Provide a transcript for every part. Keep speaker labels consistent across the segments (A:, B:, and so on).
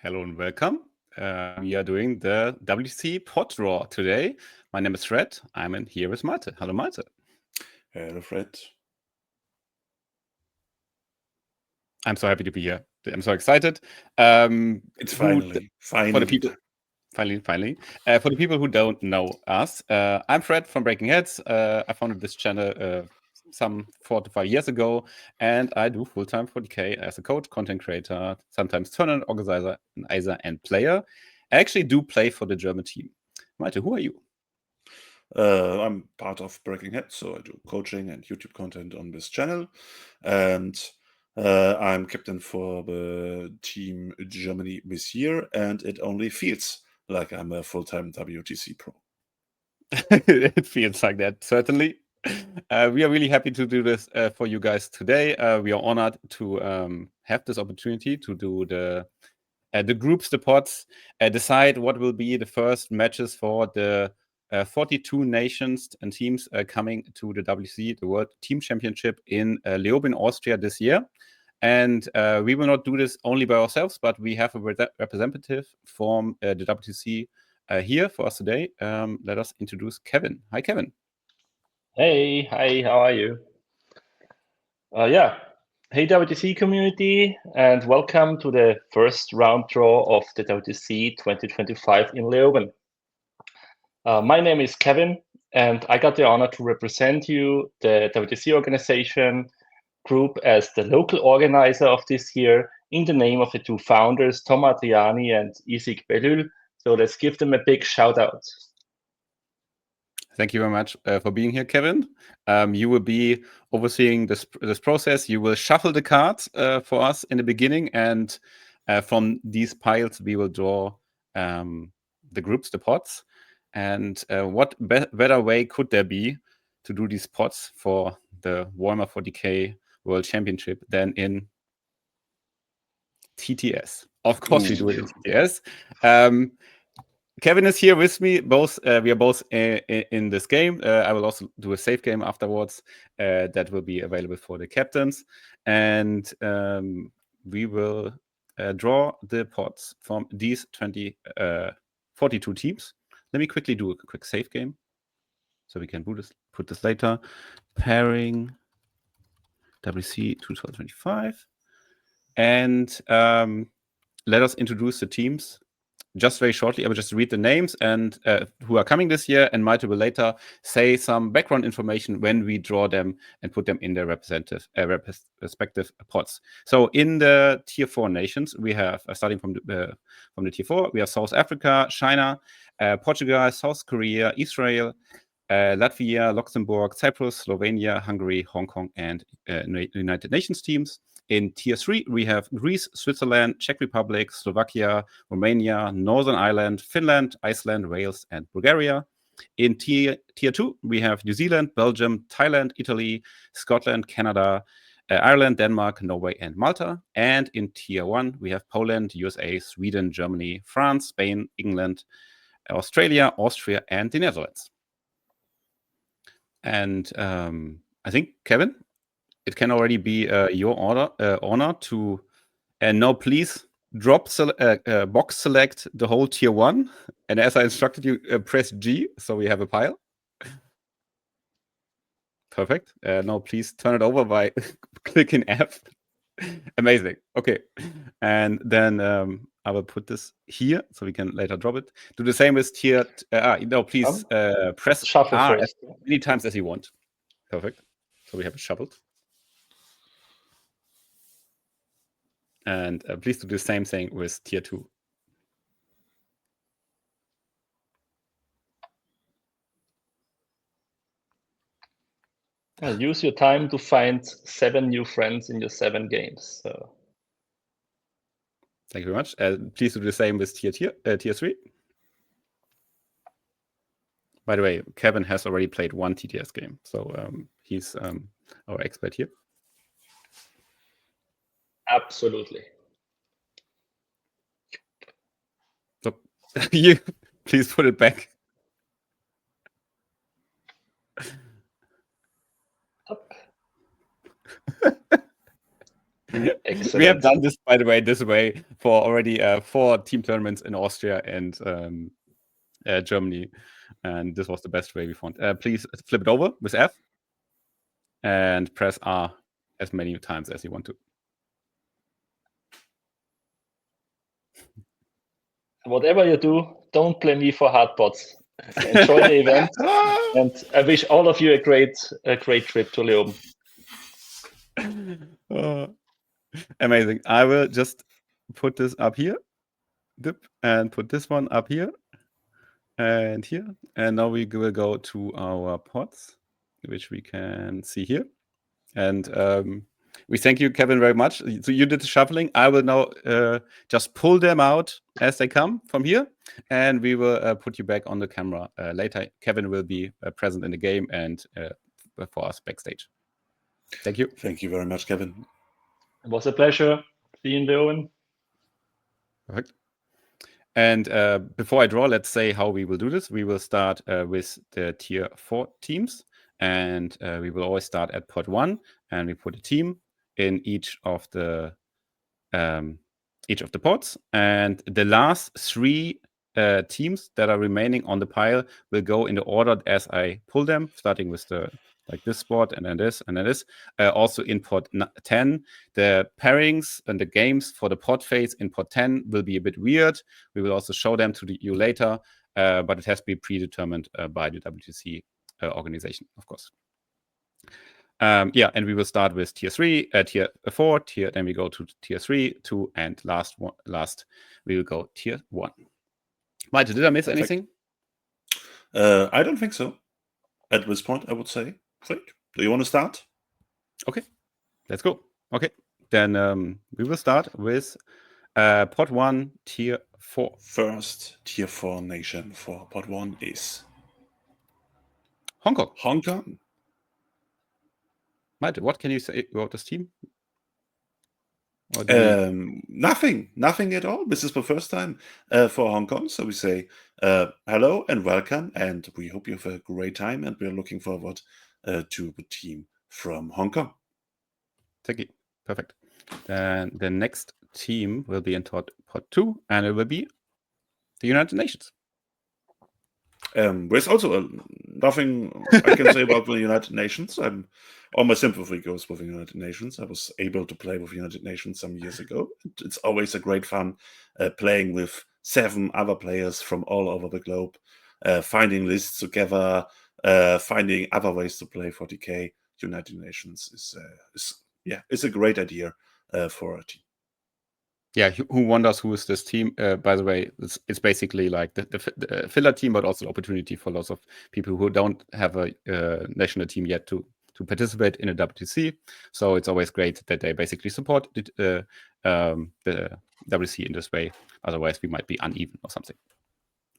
A: Hello and welcome. We are doing the WTC Pod draw today. My name is Fred. I'm in here with Malte. Hello, Malte.
B: Hello, Fred.
A: I'm so happy to be here. I'm so excited.
B: It's finally.
A: For the people, finally. For the people who don't know us, I'm Fred from Breaking Heads. I founded this channel some 4 to 5 years ago, and I do full-time 40K as a coach, content creator, sometimes tournament organizer, and player. I actually do play for the German team. Malte, who are you?
B: I'm part of Breaking Heads, so I do coaching and YouTube content on this channel, and I'm captain for the team Germany this year, and it only feels like I'm a full-time WTC pro.
A: It feels like that, certainly. We are really happy to do this for you guys today. We are honored to have this opportunity to do the groups, the pods, decide what will be the first matches for the 42 nations and teams coming to the WTC, the World Team Championship in Leoben, Austria this year. And we will not do this only by ourselves, but we have a representative from the WTC here for us today. Let us introduce Kevin. Hi, Kevin.
C: Hey, hi, how are you? Hey, WTC community, and welcome to the first round draw of the WTC 2025 in Leoben. My name is Kevin, and I got the honor to represent you, the WTC organization group, as the local organizer of this year in the name of the two founders, Tom Adriani and Isik Belül. So let's give them a big shout out.
A: Thank you very much for being here, Kevin. You will be overseeing this process. You will shuffle the cards for us in the beginning, and from these piles, we will draw the groups, the pots. And what better way could there be to do these pots for the Warhammer 40K World Championship than in TTS? Of course, we do it in TTS. Kevin is here with me. We are both in this game. I will also do a save game afterwards that will be available for the captains. And we will draw the pots from these 42 teams. Let me quickly do a quick save game so we can put this later. Pairing WC 2025. And let us introduce the teams. Just very shortly, I will just read the names and who are coming this year, and Malte will later say some background information when we draw them and put them in their respective pots. So in the Tier 4 nations, we have, starting from the Tier 4, we have South Africa, China, Portugal, South Korea, Israel, Latvia, Luxembourg, Cyprus, Slovenia, Hungary, Hong Kong, and United Nations teams. In Tier 3, we have Greece, Switzerland, Czech Republic, Slovakia, Romania, Northern Ireland, Finland, Iceland, Wales, and Bulgaria. In Tier 2, we have New Zealand, Belgium, Thailand, Italy, Scotland, Canada, Ireland, Denmark, Norway, and Malta. And in Tier 1, we have Poland, USA, Sweden, Germany, France, Spain, England, Australia, Austria, and the Netherlands. And I think, Kevin, it can already be your honor to, and now please box select the whole Tier 1. And as I instructed you, press G, so we have a pile. Perfect. Now please turn it over by clicking F. Amazing. Okay. And then I will put this here so we can later drop it. Do the same with Tier. Please press
C: Shuffle
A: R
C: first.
A: as many times as you want. Perfect. So we have it shuffled. And please do the same thing with Tier 2.
C: Use your time to find 7 new friends in your 7 games. So.
A: Thank you very much. Please do the same with Tier 3. By the way, Kevin has already played one TTS game, so he's our expert here.
C: Absolutely.
A: So you please put it back.
C: Excellent.
A: We have done this, by the way, this way for already 4 team tournaments in Austria and Germany, and this was the best way we found. Please flip it over with F and press R as many times as you want to.
C: Whatever you do, don't blame me for hard bots. Enjoy the event, and I wish all of you a great trip to Leoben.
A: Amazing. I will just put this up here, and put this one up here, and here. And now we will go to our pods, which we can see here. And we thank you, Kevin, very much. So you did the shuffling. I will now just pull them out as they come from here, and we will put you back on the camera later. Kevin will be present in the game and for us backstage. Thank you.
B: Thank you very much, Kevin.
C: It was a pleasure. See you in Leoben.
A: Perfect. And before I draw, let's say how we will do this. We will start with the tier 4 teams, and we will always start at pod 1, and we put a team in each of the pods, and the last 3 teams that are remaining on the pile will go in the order as I pull them, starting with this spot, and then this, and then this. Also in pod 10, the pairings and the games for the pod phase in pod 10 will be a bit weird. We will also show them to you later, but it has to be predetermined by the WTC organization, of course. And we will start with tier 3, tier 4, then we go to tier 3, 2, and last we will go tier 1. Malte, did I miss anything?
B: I don't think so. At this point, I would say. Great. Do you want to start?
A: Okay, let's go. Okay, then we will start with pod 1, tier 4.
B: First tier 4 nation for pod 1 is
A: Hong Kong.
B: Hong Kong.
A: Malte, what can you say about this team?
B: Nothing at all. This is the first time for Hong Kong, so we say hello and welcome, and we hope you have a great time, and we're looking forward to the team from Hong Kong.
A: Thank you. Perfect. Then the next team will be in pod 2, and it will be the United Nations.
B: There's also nothing I can say about the United Nations. All my sympathy goes with the United Nations. I was able to play with the United Nations some years ago. It's always a great fun playing with 7 other players from all over the globe, finding lists together, finding other ways to play 40k. United Nations is a great idea for a team.
A: Yeah, who wonders who is this team? By the way, it's basically like the filler team, but also opportunity for lots of people who don't have a national team yet to participate in a WTC. So it's always great that they basically support the WTC in this way. Otherwise, we might be uneven or something.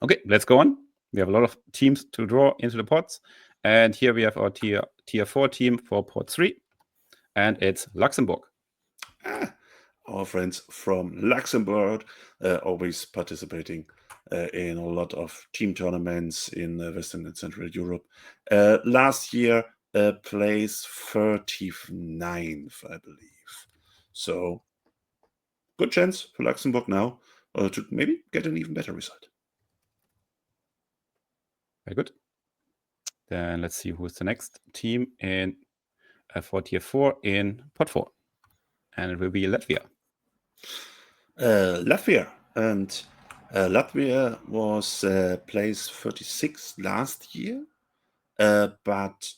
A: Okay, let's go on. We have a lot of teams to draw into the pods. And here we have our tier 4 team for pod 3. And it's Luxembourg.
B: Our friends from Luxembourg, always participating in a lot of team tournaments in Western and Central Europe. Last year, placed 39th, I believe. So, good chance for Luxembourg now to maybe get an even better result.
A: Very good. Then let's see who's the next team in for tier 4 in pod 4. And it will be Latvia.
B: Latvia. And Latvia was placed 36th last year. But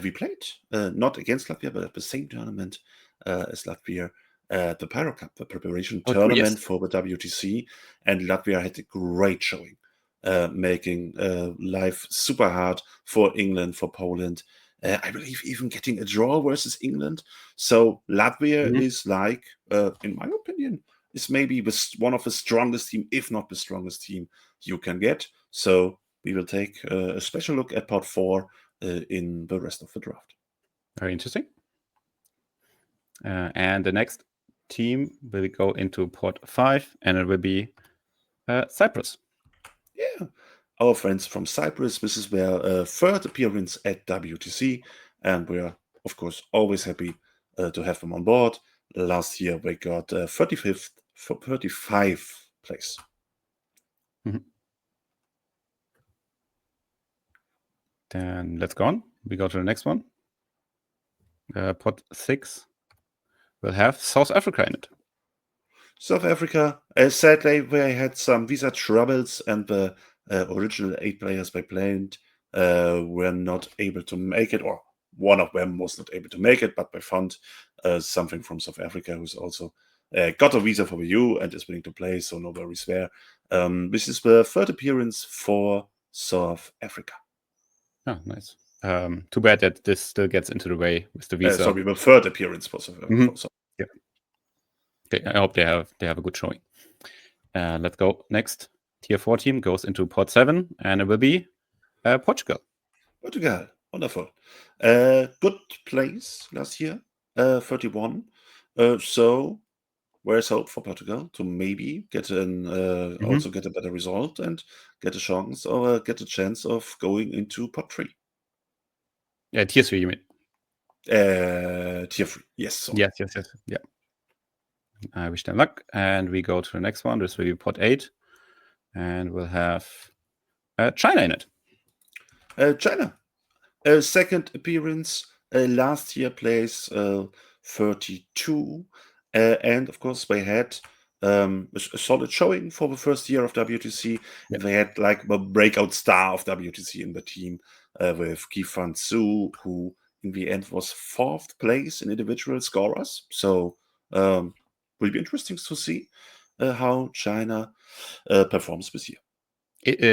B: we played not against Latvia, but at the same tournament as Latvia, the Pyro Cup, the preparation tournament for the WTC. And Latvia had a great showing, making life super hard for England, for Poland. I believe even getting a draw versus England. So Latvia is like, in my opinion, is maybe one of the strongest team, if not the strongest team you can get. So we will take a special look at pod 4 in the rest of the draft.
A: Very interesting. And the next team will go into pod 5, and it will be Cyprus.
B: Yeah, our friends from Cyprus. This is their third appearance at WTC, and we are, of course, always happy to have them on board. last year they got 35th place.
A: Then let's go on. We go to the next one. Pot 6 will have South Africa in it.
B: South Africa, sadly, they had some visa troubles, and the original 8 players they played were not able to make it, or one of them was not able to make it, but they found something from South Africa who's also got a visa for the EU and is willing to play, so no worries there. This is the 3rd appearance for South Africa.
A: Oh, nice. Too bad that this still gets into the way with the visa.
B: Sorry, the 3rd appearance for South Africa.
A: Yeah. Okay, I hope they have a good showing. Let's go next. Tier 4 team goes into pot 7, and it will be Portugal.
B: Portugal, wonderful. Good place last year, 31. So where's hope for Portugal to maybe get also get a better result and get a chance or get a chance of going into pot 3.
A: Yeah, tier 3, you mean?
B: Tier 3, yes. Sorry.
A: Yes. Yeah. I wish them luck. And we go to the next one. This will be pot 8. And we'll have China in it.
B: China, 2nd appearance, last year place 32. And of course, they had a solid showing for the first year of WTC.
A: Yeah.
B: They had like the breakout star of WTC in the team with Kifan Su, who in the end was 4th place in individual scorers. So will be interesting to see how China performs this year.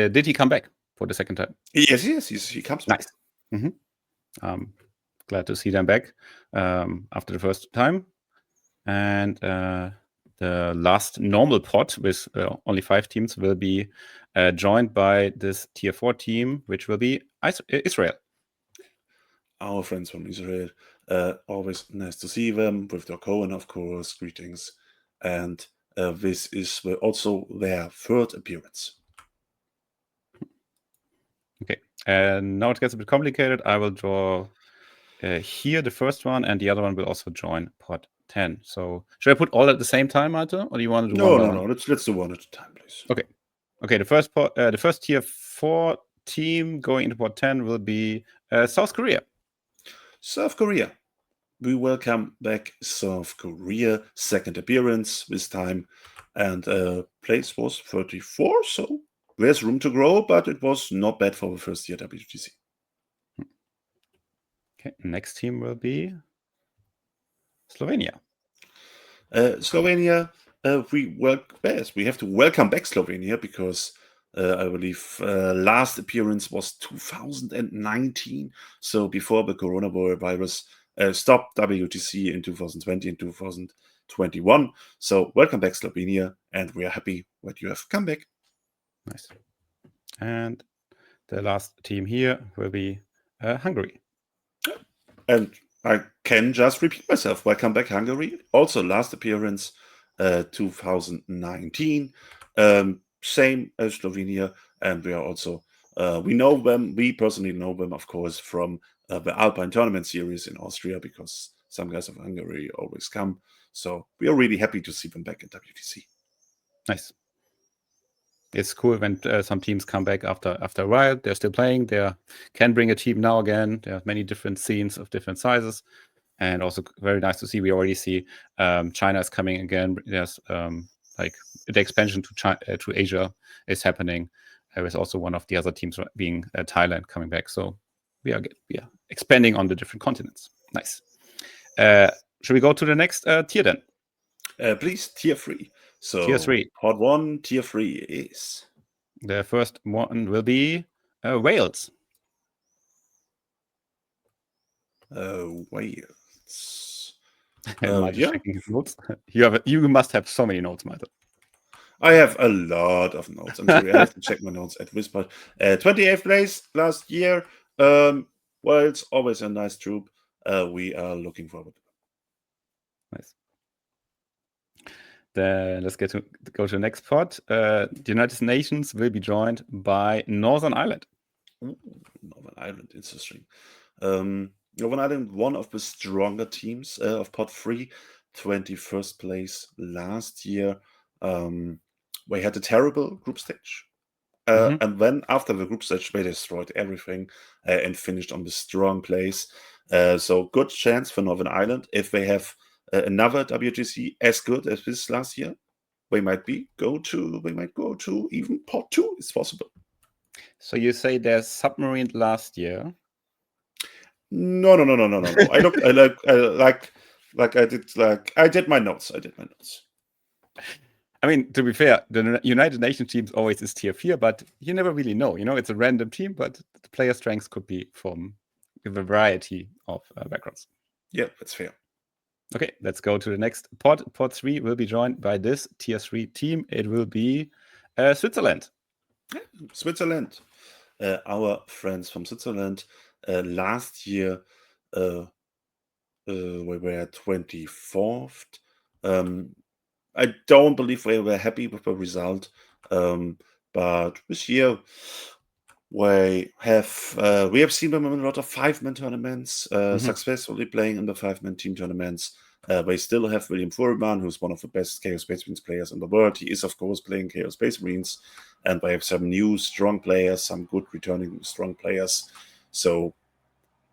A: Did he come back for the 2nd time?
B: Yes, he comes back.
A: Nice. Glad to see them back after the first time. And the last normal pot with only 5 teams will be joined by this tier 4 team, which will be Israel.
B: Our friends from Israel, always nice to see them with their Cohen, of course. Greetings. And this is also their 3rd appearance.
A: Okay, and now it gets a bit complicated. I will draw here the first one, and the other one will also join pot 10. So should I put all at the same time, Malte, or do you want to do one by one?
B: No. Let's do one at a time, please.
A: Okay. The first tier 4 team going into pot 10 will be South Korea.
B: South Korea. We welcome back South Korea, 2nd appearance this time, and place was 34. So there's room to grow, but it was not bad for the first year WTC.
A: Okay, next team will be Slovenia.
B: Slovenia, we have to welcome back Slovenia because I believe last appearance was 2019. So before the coronavirus stopped WTC in 2020 and 2021. So welcome back Slovenia, and we are happy that you have come back.
A: Nice. And the last team here will be Hungary.
B: And I can just repeat myself. Welcome back, Hungary. Also, last appearance, 2019. Same as Slovenia. And we are also, we know them. We personally know them, of course, from the Alpine Tournament Series in Austria, because some guys of Hungary always come. So we are really happy to see them back at WTC.
A: Nice. It's cool when some teams come back after a while. They're still playing. They can bring a team now again. There are many different scenes of different sizes, and also very nice to see. We already see China is coming again. There's like the expansion to Asia is happening. There is also one of the other teams being Thailand coming back. So we are expanding on the different continents. Nice. Should we go to the next tier then?
B: Please, tier 3. So
A: tier 3.
B: Pod 1, tier 3 is.
A: The first one will be Wales.
B: Wales.
A: Checking his notes. You must have so many notes, Malte.
B: I have a lot of notes. I'm sorry, I have to check my notes at this point. 28th place last year. Wales, always a nice troop. We are looking forward to it.
A: Nice. Then let's go to the next pod. The United Nations will be joined by Northern Ireland.
B: Ooh, Northern Ireland, interesting. Northern Ireland, one of the stronger teams of Pod 3. 21st place last year. We had a terrible group stage. And then after the group stage, they destroyed everything and finished on the strong place. So good chance for Northern Ireland. If they have another WTC as good as this last year, they might go to even pot 2. It's possible.
A: So you say there's submarine last year?
B: No. I did my notes.
A: I mean, to be fair, the United Nations teams always is tier 4, but you never really know. It's a random team, but the player strengths could be from a variety of backgrounds.
B: Yeah, that's fair.
A: Okay, let's go to the next pod. Pod 3 will be joined by this tier 3 team. It will be Switzerland.
B: Switzerland. Our friends from Switzerland. Last year, we were 24th. I don't believe we were happy with the result, but this year we have seen them in a lot of 5-man tournaments, successfully playing in the 5-man team tournaments. They still have William Fuhrmann, who's one of the best Chaos Space Marines players in the world. He is, of course, playing Chaos Space Marines, and they have some new strong players, some good returning strong players. So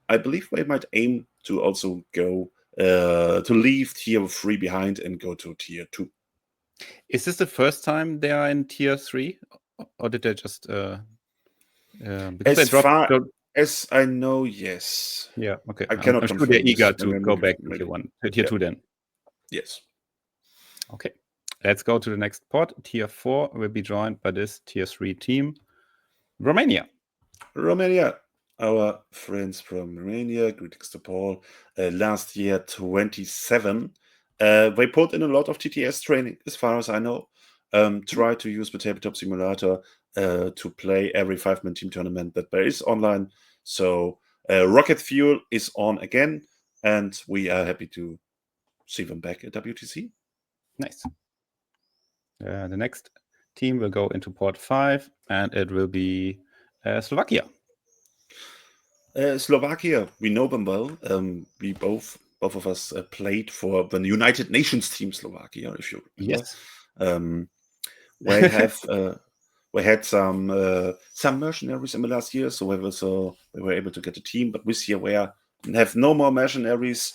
B: I believe they might aim to also go to leave tier 3 behind and go to tier 2.
A: Is this the first time they are in tier 3, or did they just? Because
B: As
A: they
B: far as I know, yes.
A: Yeah. Okay.
B: I cannot
A: I'm sure
B: confirm
A: they're
B: this.
A: eager to
B: Maybe-
A: go back to
B: maybe-
A: tier 2 then.
B: Yes.
A: Okay. Let's go to the next pod. Tier 4 will be joined by this tier 3 team, Romania.
B: Romania, our friends from Romania, greetings to Paul. Last year, 27. They put in a lot of TTS training, as far as I know. Try to use the Tabletop Simulator to play every 5-man team tournament that there is online. So Rocket Fuel is on again, and we are happy to see them back at WTC.
A: Nice. The next team will go into port 5, and it will be Slovakia.
B: Slovakia, we know them well. We both of us played for the United Nations team Slovakia, if you remember.
A: Yes.
B: We had some mercenaries in the last year, so we were able to get a team. But this year we have no more mercenaries.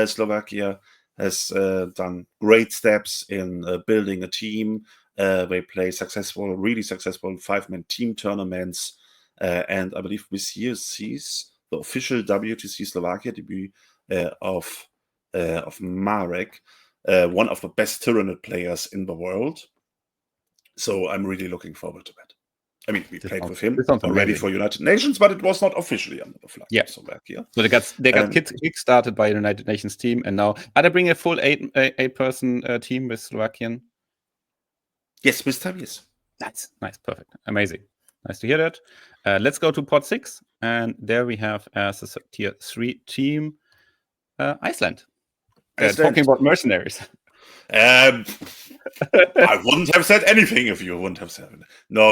B: Slovakia has done great steps in building a team. They play really successful 5-man team tournaments. And I believe this year sees the official WTC Slovakia debut of Marek, one of the best Tyranid players in the world. So I'm really looking forward to that. I mean, we played with him already for United Nations, but it was not officially under the flag of Slovakia.
A: So they got kick-started by the United Nations team, and now are they bringing a full 8-person team with Slovakian?
B: Yes, this time, yes.
A: Nice, perfect, amazing. Nice to hear that. Let's go to Pod 6, and there we have as a tier 3 team, Iceland. Talking about mercenaries.
B: I wouldn't have said anything if you wouldn't have said it. No.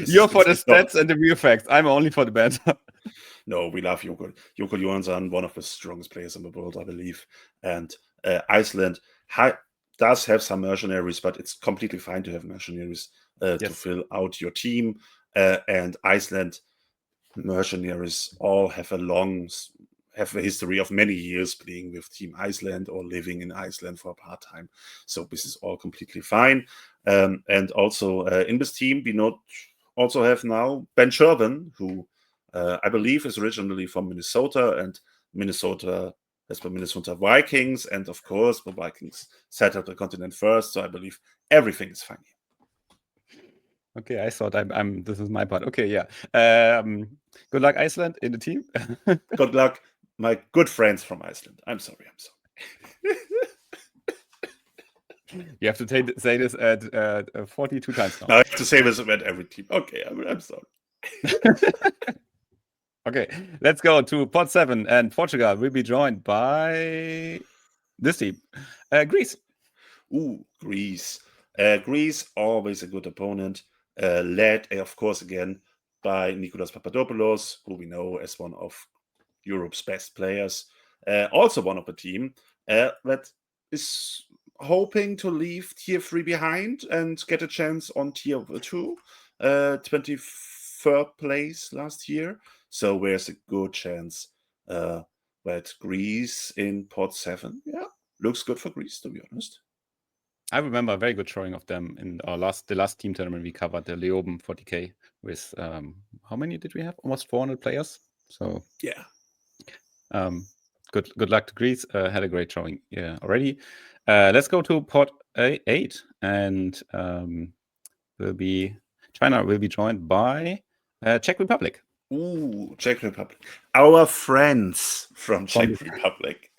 A: You're for the stats and the view facts. I'm only for the banter.
B: No, we love Joko. Joko Johansson, one of the strongest players in the world, I believe. And Iceland does have some mercenaries, but it's completely fine to have mercenaries to fill out your team. And Iceland mercenaries all have a history of many years playing with Team Iceland or living in Iceland for part-time. So this is all completely fine. And also in this team, we also have now Ben Shervin, who I believe is originally from Minnesota, and Minnesota has the Minnesota Vikings. And of course, the Vikings set up the continent first. So I believe everything is fine here.
A: Okay, I thought this is my part. Okay, yeah. Good luck, Iceland, in the team.
B: Good luck, my good friends from Iceland. I'm sorry.
A: You have to say this at 42 times now.
B: I have to say this about every team. Okay, I'm sorry.
A: Okay, let's go to Pod 7, and Portugal will be joined by this team, Greece.
B: Ooh, Greece. Greece, always a good opponent. Led, of course, again by Nikolaos Papadopoulos, who we know as one of Europe's best players. Also one of the team that is hoping to leave tier 3 behind and get a chance on tier 2, 23rd place last year. So there's a good chance that Greece in pot 7, looks good for Greece, to be honest.
A: I remember a very good showing of them in the last team tournament we covered, the Leoben 40k, with how many did we have? Almost 400 players. So
B: yeah,
A: good luck to Greece. Had a great showing already. Let's go to pot 8, and China will be joined by Czech Republic.
B: Ooh, Czech Republic. Our friends from Czech Republic.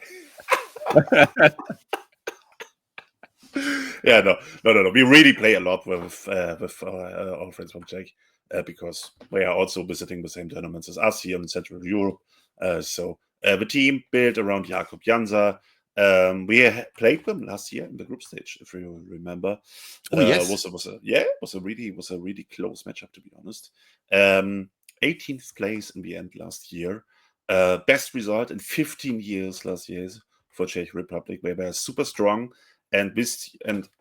B: Yeah, no. We really play a lot with our friends from Czech because we are also visiting the same tournaments as us here in Central Europe. So the team built around Jakub Janza. We played them last year in the group stage, if you remember.
A: Oh yes,
B: was a really close matchup, to be honest. 18th place in the end last year. Best result in 15 years last year for Czech Republic. They were super strong. And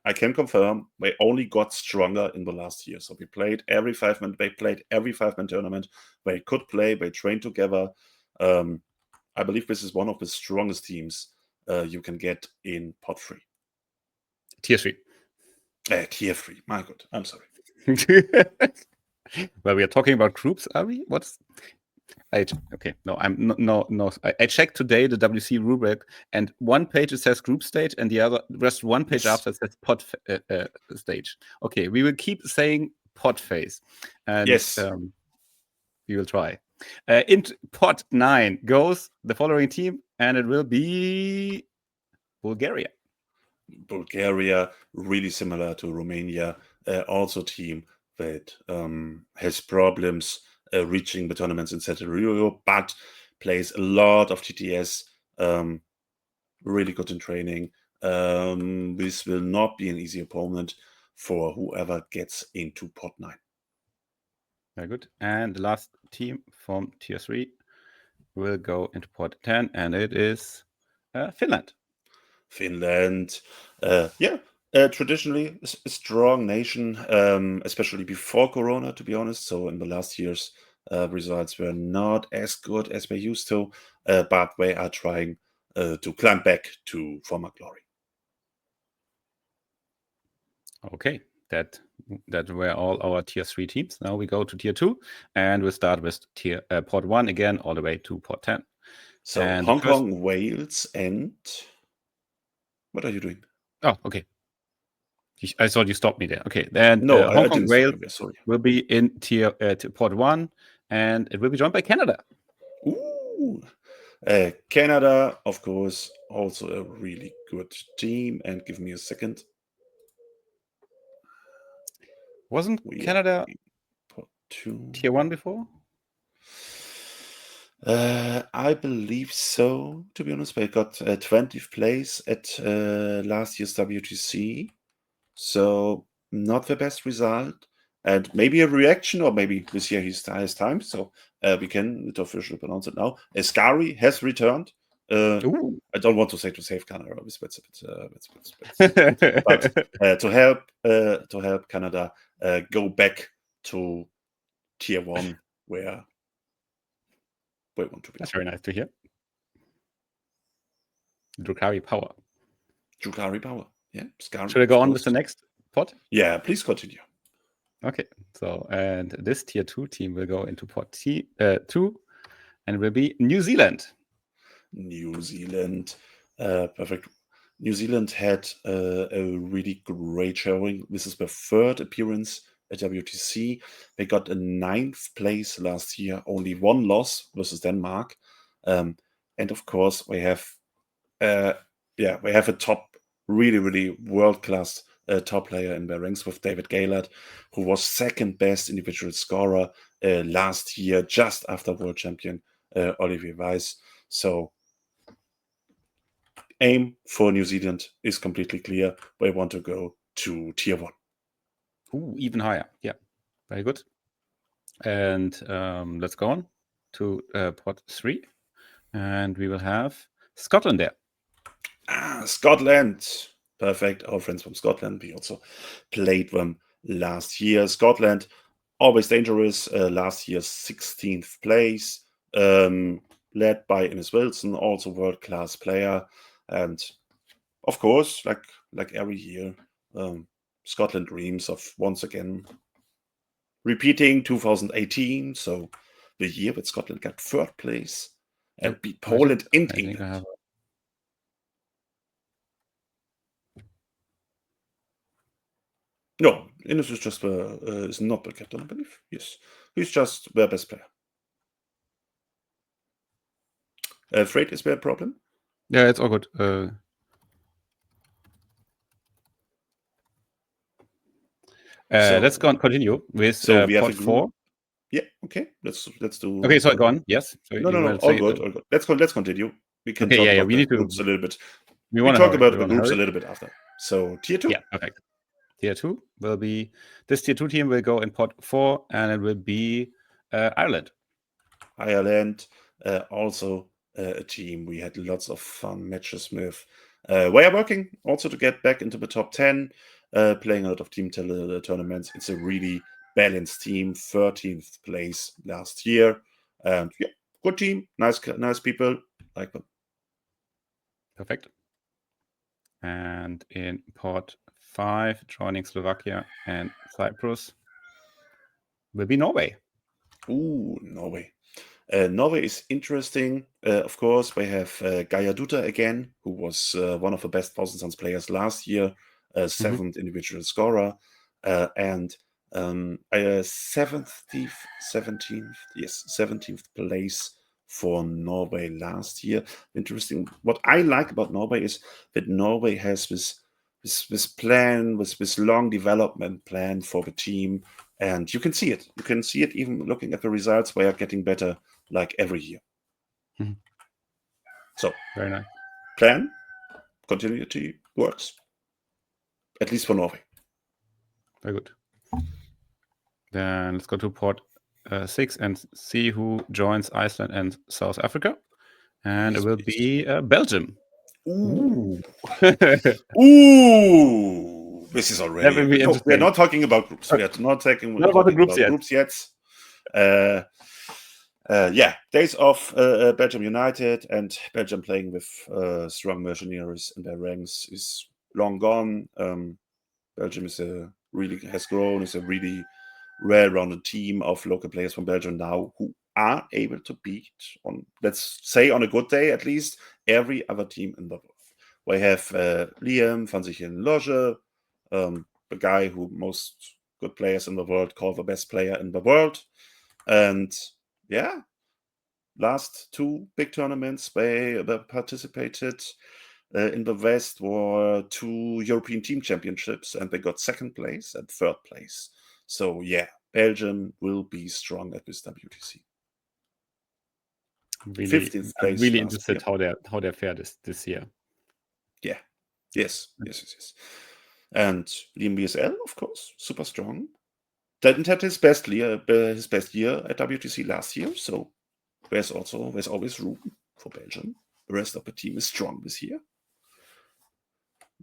B: I can confirm they only got stronger in the last year. So we played every 5-man. They played every 5-man tournament. They could play. They trained together. I believe this is one of the strongest teams you can get in pot 3.
A: Tier 3.
B: Tier 3. My God, I'm sorry.
A: Well, we are talking about groups, are we? Okay, no, I checked today the WC rubric, and one page it says group stage, and rest one page after it says pot stage. Okay, we will keep saying pot phase, and we will try. In pot 9 goes the following team, and it will be Bulgaria.
B: Bulgaria, really similar to Romania, also a team that has problems reaching the tournaments in Central Europe, but plays a lot of TTS, really good in training. This will not be an easy opponent for whoever gets into pot 9.
A: Very good. And the last team from tier 3 will go into pot 10, and it is Finland.
B: Finland, traditionally a strong nation, especially before Corona, to be honest. So in the last years, results were not as good as they used to, but they are trying to climb back to former glory.
A: Okay, that were all our tier 3 teams. Now we go to tier 2, and we'll start with pot 1 again, all the way to pot 10.
B: So and Hong Kong, Wales, and what are you doing?
A: Oh, okay. I thought you stopped me there. Okay, then
B: no,
A: Hong Kong, Wales will be in pot 1, and it will be joined by Canada.
B: Ooh. Canada, of course, also a really good team. And give me a second.
A: Wasn't Canada tier 1 before?
B: I believe so, to be honest. They got 20th place at last year's WTC. So not the best result. And maybe a reaction, or maybe this year he has time. So we can officially pronounce it now. Escari has returned. I don't want to say to save Canada, but to help Canada go back to tier 1, where we want to be.
A: That's very nice to hear. Drukhari Power.
B: Yeah.
A: Scary, should I go on with the next pot?
B: Yeah, please continue.
A: Okay, so and this tier 2 team will go into pot 2, and it will be New Zealand.
B: Perfect. New Zealand had a really great showing. This is their 3rd appearance at WTC. They got a 9th place last year, only 1 loss versus Denmark. And of course, we have a top, really world-class top player in their ranks with David Gaylord, who was 2nd best individual scorer last year, just after world champion Olivier Weiss. So aim for New Zealand is completely clear. They want to go to tier 1.
A: Ooh, even higher. Yeah, very good. And let's go on to pot 3, and we will have Scotland there.
B: Scotland. Perfect. Our friends from Scotland. We also played them last year. Scotland, always dangerous. Last year, 16th place. Led by Innes Wilson, also world-class player. And of course, like every year, Scotland dreams of once again repeating 2018. So the year that Scotland got 3rd place and beat Poland and England. No, Innes is just is not the captain, I believe. Yes, he's just their best player. Freight, is there a problem?
A: Yeah, it's all good. Let's go and continue with
B: we have
A: pod 4.
B: Yeah, okay. Let's do.
A: Okay, sorry, go on. Yes. So
B: No. All good. Let's continue. We can talk about the groups a little bit.
A: We
B: talk about the groups a little bit after. So tier 2.
A: Yeah, perfect. Tier 2 will be this tier 2 team will go in pod 4, and it will be Ireland.
B: Ireland, also a team we had lots of fun matches with. We are working also to get back into the top 10, playing a lot of team tournaments. It's a really balanced team, 13th place last year. And yeah, good team, nice people, like them.
A: Perfect. And in pod 5, joining Slovakia and Cyprus, will be Norway.
B: Ooh, Norway. Norway is interesting. Of course, we have Gaia Duta again, who was one of the best Thousand Suns players last year, 7th individual scorer, and 17th place for Norway last year. Interesting. What I like about Norway is that Norway has this plan, this long development plan for the team, and you can see it. You can see it even looking at the results. They are getting better like every year. So
A: very nice.
B: Plan, continuity works, at least for Norway.
A: Very good. Then let's go to pod 6 and see who joins Iceland and South Africa. And it will be Belgium.
B: Ooh. Ooh. This is already. No, we're not talking about groups. We are not talking about the groups yet. Yeah, days of Belgium United and Belgium playing with strong mercenaries in their ranks is long gone. Belgium has grown. It's a really well-rounded team of local players from Belgium now who are able to beat, on, let's say on a good day at least, every other team in the world. We have Liam van Zichen Loge, the guy who most good players in the world call the best player in the world. And yeah, last 2 big tournaments they participated in the West were 2 European Team Championships, and they got 2nd place and 3rd place. So yeah, Belgium will be strong at this WTC.
A: Really,
B: 15th place.
A: I'm really interested how they fare this year.
B: Yeah. Yes. And Liam BSL, of course, super strong. Didn't have his best year at WTC last year, so there's always room for Belgium. The rest of the team is strong this year.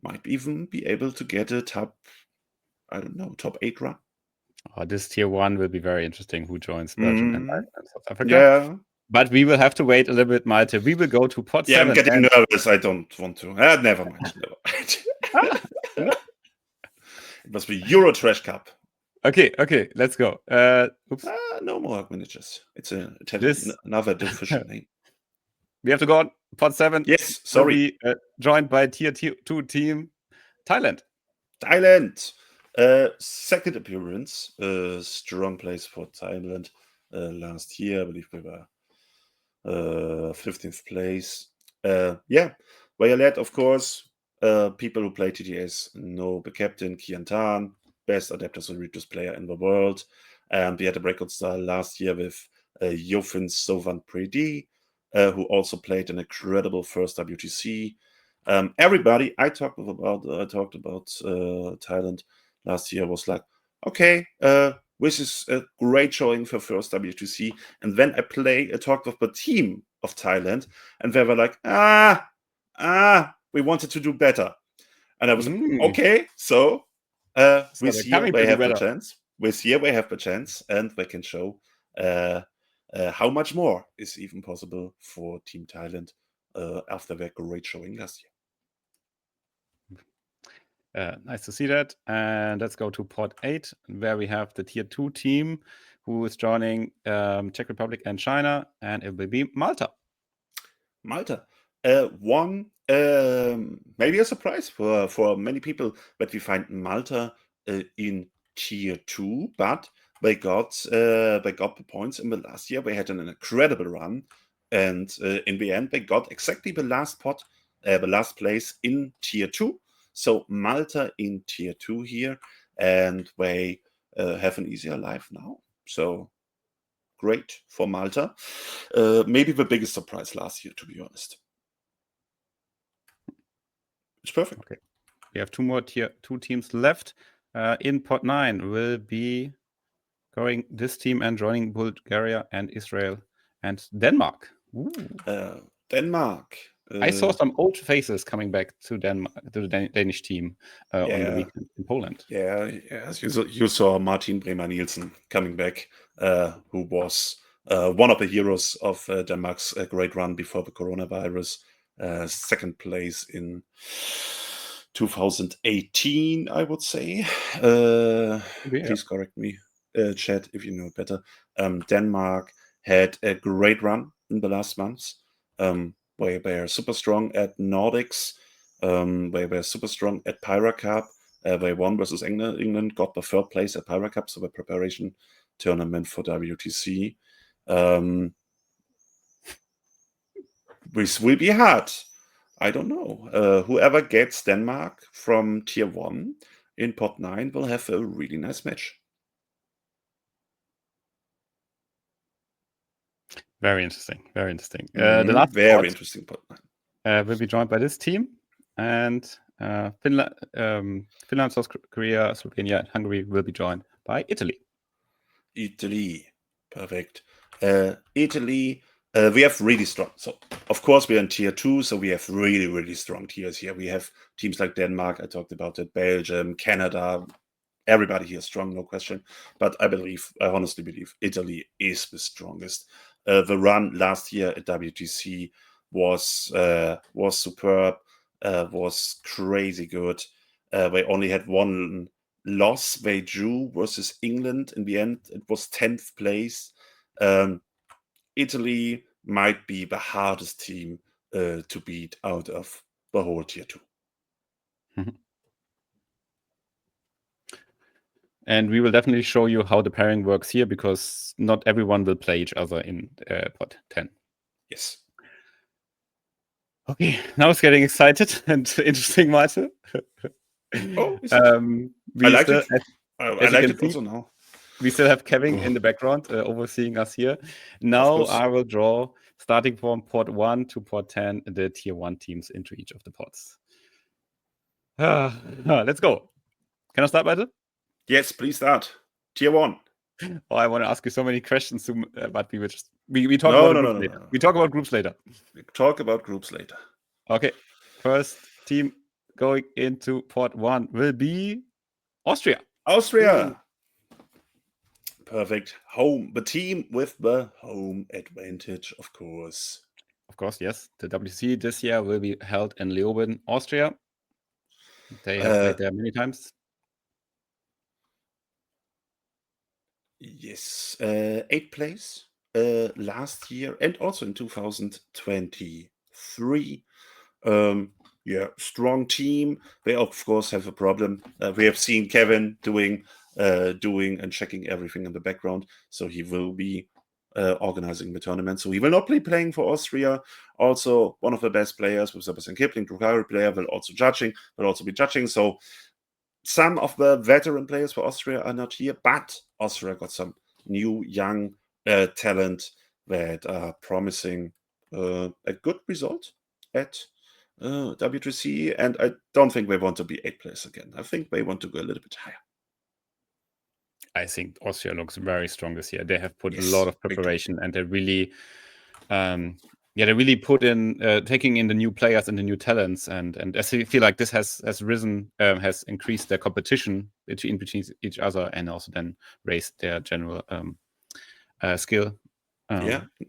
B: Might even be able to get a top 8 run.
A: This tier 1 will be very interesting. Who joins Belgium and South Africa?
B: Yeah,
A: but we will have to wait a little bit, Malte. We will go to pod 7.
B: I'm getting nervous. I don't want to. Never mind. It must be Euro Trash Cup.
A: Okay, let's go.
B: No more miniatures. It's another official name.
A: We have to go on pod 7.
B: Yes, sorry.
A: We'll be joined by tier 2 team Thailand.
B: 2nd appearance. Strong place for Thailand last year. I believe we were 15th place. Yeah, where led, of course, people who play TTS know the captain, Kian Tan, best Adeptus Sororitas player in the world. And we had a breakout star last year with Yofin Sovan Predi, who also played an incredible first WTC. Everybody I talked about Thailand last year was like, okay, this is a great showing for first WTC. And then I talked with the team of Thailand, and they were like, we wanted to do better. And I was like, okay, so this year they have the chance. This year they have the chance, and they can show how much more is even possible for Team Thailand after their great showing last
A: year. Nice to see that. And let's go to Pod 8, where we have the Tier 2 team who is joining Czech Republic and China, and it will be Malta.
B: Malta. One, maybe a surprise for many people, but we find Malta in Tier 2, but they got the points in the last year. They had an incredible run, and in the end, they got exactly the last pot, the last place in Tier 2. So Malta in Tier 2 here, and they have an easier life now. So great for Malta. Maybe the biggest surprise last year, to be honest. It's perfect.
A: Okay. We have two more Tier 2 teams left. In Pod 9 will be going this team and joining Bulgaria and Israel and Denmark.
B: Denmark.
A: I saw some old faces coming back to Denmark, to the Danish team on the weekend in Poland.
B: Yeah, yes. You saw Martin Bremer-Nielsen coming back, who was one of the heroes of Denmark's great run before the coronavirus. Second place in 2018, I would say. Please correct me, chat, if you know better. Denmark had a great run in the last months. They were super strong at Nordics. They were super strong at Pyra Cup. They won versus England, got the third place at Pyra Cup, so the preparation tournament for WTC. This will be hard. I don't know. Whoever gets Denmark from Tier 1 in Pot 9 will have a really nice match.
A: Very interesting. Very interesting. The last
B: very interesting Pot
A: 9 will be joined by this team, and Finland, South Korea, Slovenia, and Hungary will be joined by Italy.
B: Italy, perfect. Italy, we have really strong. So, of course, we are in Tier 2, so we have really, really strong tiers here. We have teams like Denmark, I talked about it, Belgium, Canada. Everybody here is strong, no question. But I honestly believe Italy is the strongest. The run last year at WTC was superb, was crazy good. They only had one loss. They drew versus England in the end. It was 10th place. Italy might be the hardest team to beat out of the whole Tier 2.
A: And we will definitely show you how the pairing works here, because not everyone will play each other in Pot 10.
B: Yes.
A: Okay, now it's getting excited and interesting, Malte.
B: I like it. I like it also now.
A: We still have Kevin in the background overseeing us here. Now I will draw, starting from Pot 1 to Pot 10, the Tier 1 teams into each of the pots. Let's go. Can I start, Malte?
B: Yes, please start. Tier 1.
A: Oh, I want to ask you so many questions, but we talk about groups later. We talk about groups later.
B: We talk about groups later.
A: Okay. First team going into Pot 1 will be Austria.
B: Austria. Perfect. Home. The team with the home advantage, of course.
A: Of course, yes. The WTC this year will be held in Leoben, Austria. They have played there many times.
B: Yes. 8th place last year and also in 2023. Strong team. They of course have a problem. We have seen Kevin doing and checking everything in the background, so he will be organizing the tournament. So he will not be playing for Austria. Also, one of the best players with Sebastian Kipling, Drukari player, will also be judging. So some of the veteran players for Austria are not here, but Austria got some new young talent that are promising a good result at WTC, and I don't think they want to be 8th place again. I think they want to go a little bit higher.
A: I think Austria looks very strong this year. They have put a lot of preparation, and they really they really put in taking in the new players and the new talents, and I feel like this has risen, has increased their competition between each other, and also then raised their general skill.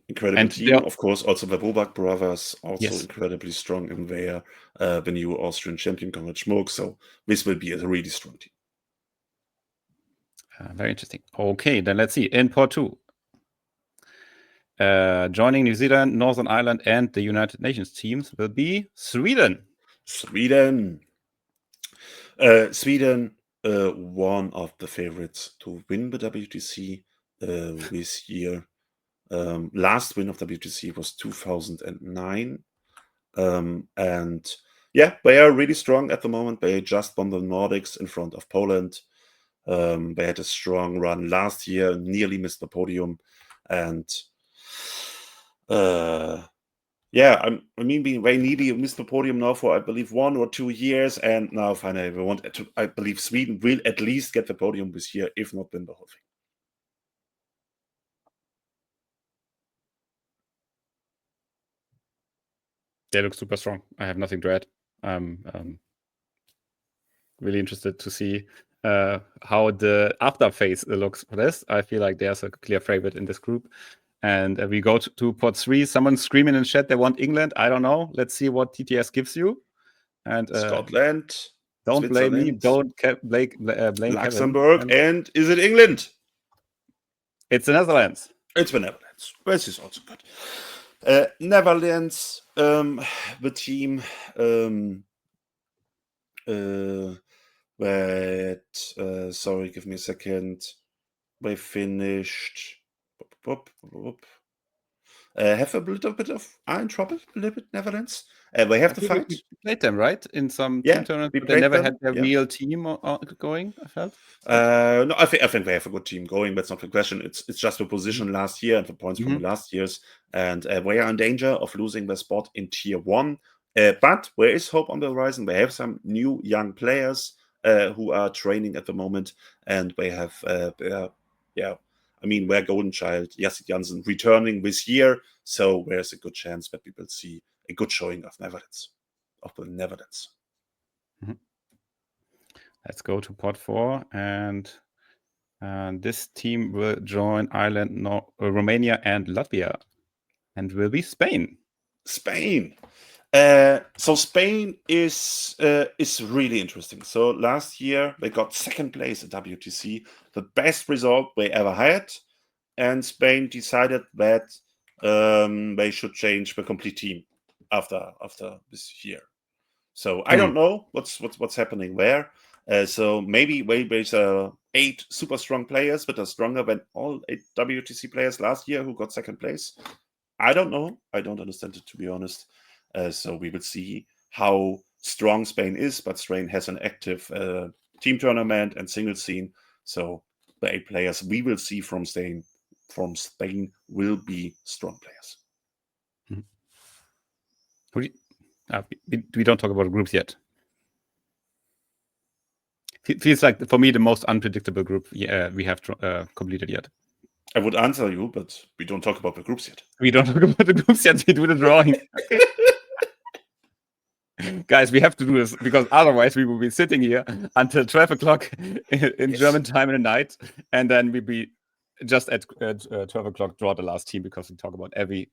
B: Incredible team. Of course, also the Bobak brothers, also incredibly strong in there. The new Austrian champion, Konrad Schmuck. So this will be a really strong team.
A: Very interesting. Okay, then let's see. In Pot 2. Joining New Zealand, Northern Ireland, and the United Nations teams will be Sweden.
B: Sweden, one of the favorites to win the WTC this year. Last win of WTC was 2009. And yeah, they are really strong at the moment. They just won the Nordics in front of Poland. They had a strong run last year, nearly missed the podium. And yeah, I mean, they nearly missed the podium now for, I believe, 1 or 2 years. And now finally, we want to, I believe Sweden will at least get the podium this year, if not win the whole thing.
A: They look super strong. I have nothing to add. Really interested to see how the after phase looks for this. I feel like there's a clear favorite in this group. And we go to Pot 3. Someone screaming in chat they want England. I don't know. Let's see what TTS gives you. And
B: Scotland.
A: Don't blame me. Don't blame
B: Luxembourg.
A: Kevin.
B: And is it England?
A: It's the Netherlands.
B: It's the Netherlands. This is also good. Netherlands, the team that sorry, give me a second. They finished. Have a little bit of trouble, a little bit Netherlands. They have to fight.
A: We played them, right? In some team tournaments, but they never had their real team going, I felt.
B: No, I think they have a good team going. That's not the question. It's just the position last year and the points from the last years. And they are in danger of losing their spot in Tier 1. But there is hope on the horizon. They have some new young players who are training at the moment. And they have, their golden child, Jacek Jansen, returning this year. So there's a good chance that we will see a good showing of the Netherlands.
A: Let's go to Pot 4, and this team will join Ireland, Romania, and Latvia, and will be Spain.
B: So Spain is really interesting. So last year they got second place at WTC, the best result they ever had, and Spain decided that they should change the complete team after this year. So I don't know what's happening there. So maybe there's 8 super strong players that are stronger than all 8 WTC players last year who got second place. I don't know. I don't understand it, to be honest. So we will see how strong Spain is, but Spain has an active team tournament and single scene. So the 8 players we will see from Spain will be strong players.
A: We don't talk about groups yet. It feels like, for me, the most unpredictable group we have completed yet.
B: I would answer you, but we don't talk about the groups yet.
A: We don't talk about the groups yet. We do the drawing. Guys, we have to do this, because otherwise we will be sitting here until 12 o'clock in German time in the night, and then we'll be just at 12 o'clock draw the last team, because we talk about every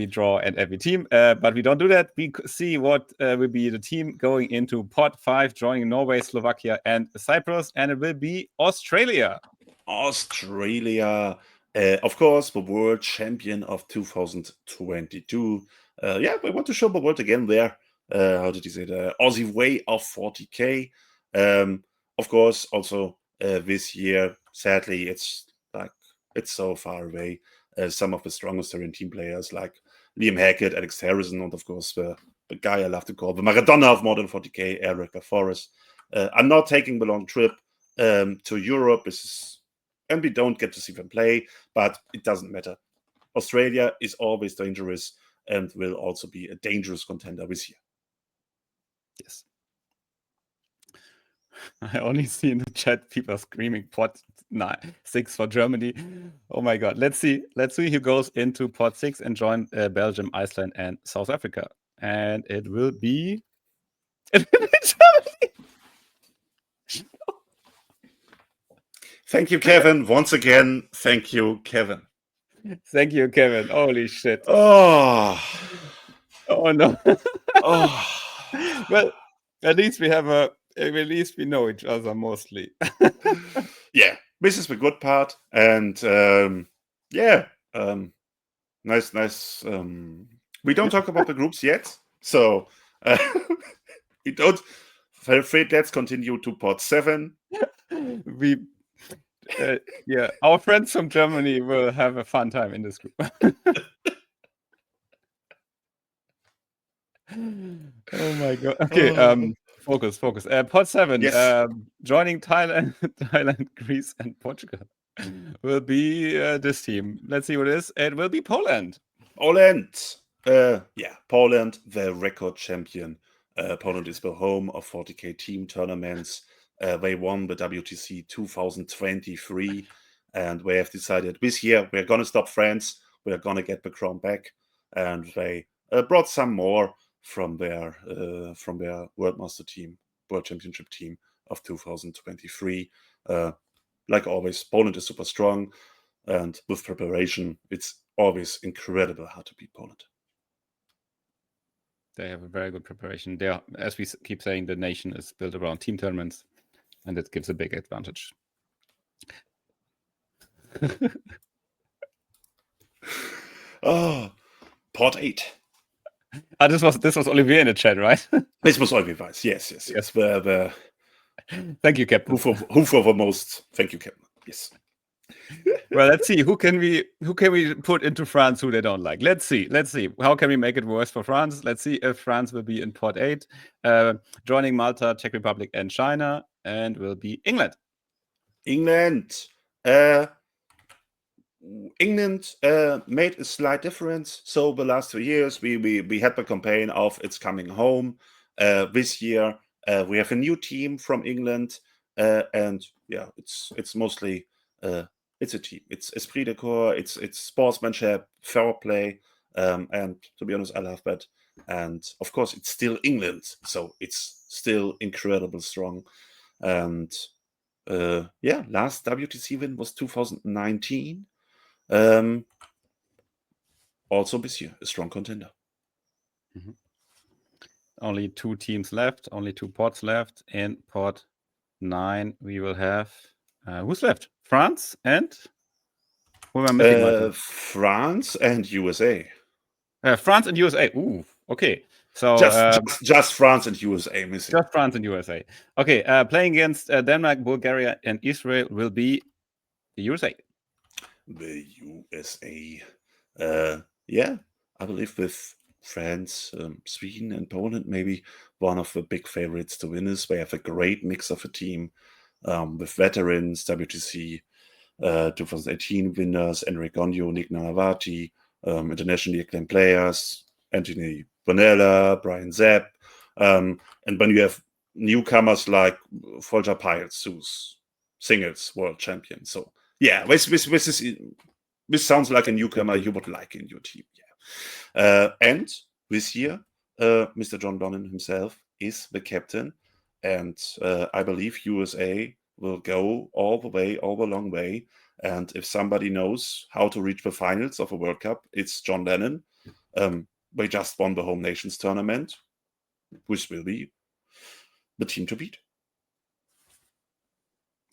A: draw and every team. But we don't do that. We see what will be the team going into Pot 5, joining Norway, Slovakia, and Cyprus, and it will be Australia.
B: Of course, the world champion of 2022. We want to show the world again there. How did you say the Aussie way of 40K? Of course, also this year, sadly, it's so far away. Some of the strongest Australian team players like Liam Hackett, Alex Harrison, and of course the guy I love to call the Maradona of modern 40K, Eric Forrest. I'm not taking the long trip to Europe. And we don't get to see them play, but it doesn't matter. Australia is always dangerous and will also be a dangerous contender this year.
A: Yes. I only see in the chat people screaming Pot 6 for Germany. Oh my God. Let's see who goes into pot 6 and join Belgium, Iceland, and South Africa. And it will be Germany.
B: Thank you, Kevin. Once again, thank you, Kevin.
A: Thank you, Kevin. Holy shit.
B: Oh
A: no.
B: Oh.
A: Well, at least we know each other mostly.
B: Yeah, this is the good part. And nice. We don't talk about the groups yet. So we don't. Afraid let's continue to pot 7.
A: Our friends from Germany will have a fun time in this group. Oh my God. Okay, focus. Pot 7,
B: Yes.
A: joining Thailand, Greece, and Portugal will be this team. Let's see what it is. It will be Poland.
B: Poland, the record champion. Poland is the home of 40k team tournaments. They won the WTC 2023, and they have decided this year we're going to stop France. We're going to get the crown back, and they brought some more from their World Championship team of 2023. Like always, Poland is super strong, and with preparation, it's always incredible how to beat Poland.
A: They have a very good preparation. There, as we keep saying, the nation is built around team tournaments, and it gives a big advantage.
B: Pot 8.
A: This was Olivier in the chat, right?
B: This was Olivier Weiss. Yes. The
A: Thank you, Captain.
B: Who for the most? Thank you, Captain. Yes.
A: Well, let's see who can we put into France who they don't like. Let's see how can we make it worse for France. Let's see if France will be in pot 8, joining Malta, Czech Republic, and China, and will be England.
B: England made a slight difference. So the last 2 years we had the campaign of it's coming home. This year we have a new team from England, and it's mostly it's a team. It's esprit de corps. It's sportsmanship, fair play, and to be honest, I love that. And of course, it's still England, so it's still incredibly strong. And last WTC win was 2019. Also this year, a strong contender.
A: Mm-hmm. Only 2 teams left, only 2 pots left. In pot 9, we will have who's left? France and who am I missing?
B: France and USA.
A: France and USA. Ooh, okay. So
B: just France and USA missing.
A: Just France and USA. Okay, playing against Denmark, Bulgaria, and Israel will be the USA.
B: The USA. I believe with France, Sweden, and Poland, maybe one of the big favorites to win is. They have a great mix of a team with veterans, WTC 2018 winners, Enric Gonyo, Nick Nanavati, internationally acclaimed players, Anthony Bonella, Brian Zapp, and then you have newcomers like Folger Piles, who's singles world champion. So yeah, this sounds like a newcomer you would like in your team. Yeah, and this year, Mr. John Donnan himself is the captain, and I believe USA will go all the long way. And if somebody knows how to reach the finals of a World Cup, it's John Lennon. They just won the Home Nations tournament, which will be the team to beat.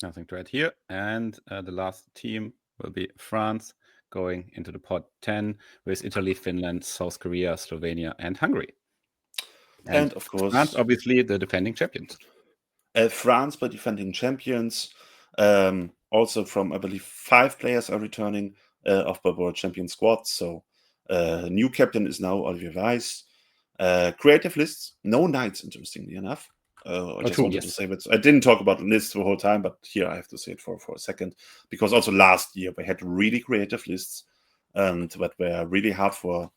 A: Nothing to add here. And the last team will be France, going into the pot 10 with Italy, Finland, South Korea, Slovenia, and Hungary.
B: And of course,
A: France, obviously, the defending champions.
B: France, the defending champions. Also from, I believe, 5 players are returning of the World Champion squad. So new captain is now Olivier Weiss. Creative lists, no knights, interestingly enough. I just wanted to say that. I didn't talk about the lists the whole time, but here I have to say it for a second. Because also last year they had really creative lists and that were really hard for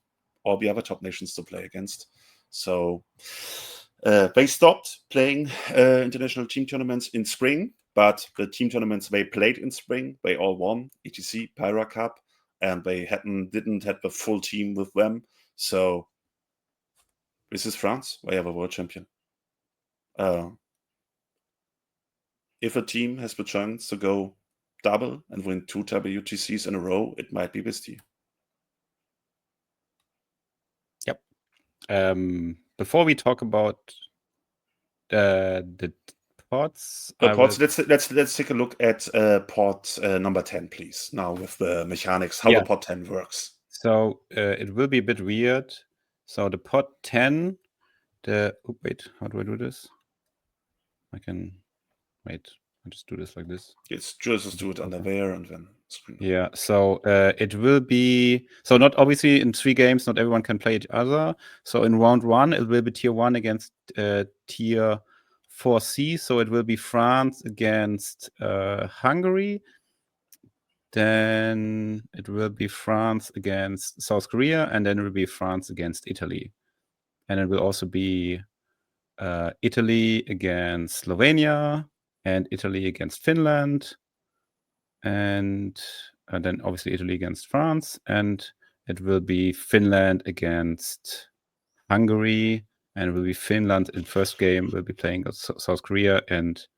B: all the other top nations to play against. So they stopped playing international team tournaments in spring but the team tournaments they played in spring, they all won, ETC, Pyra Cup, and they didn't have the full team with them. So this is France. They have a world champion. If a team has the chance to go double and win 2 WTCs in a row, it might be this team.
A: Yep. Before we talk about the pods,
B: let's take a look at pod number 10, please. Now with the mechanics, how the pod 10 works.
A: So it will be a bit weird. So the pod 10, wait, how do I do this? I'll just do this like this.
B: It's just do it under there and then screen.
A: Yeah, so it will be, so not obviously in 3 games, not everyone can play each other. So in round 1, it will be tier 1 against tier 4C. So it will be France against Hungary. Then it will be France against South Korea, and then it will be France against Italy. And it will also be Italy against Slovenia, and Italy against Finland, and then obviously Italy against France, and it will be Finland against Hungary, and it will be Finland in first game will be playing South Korea, and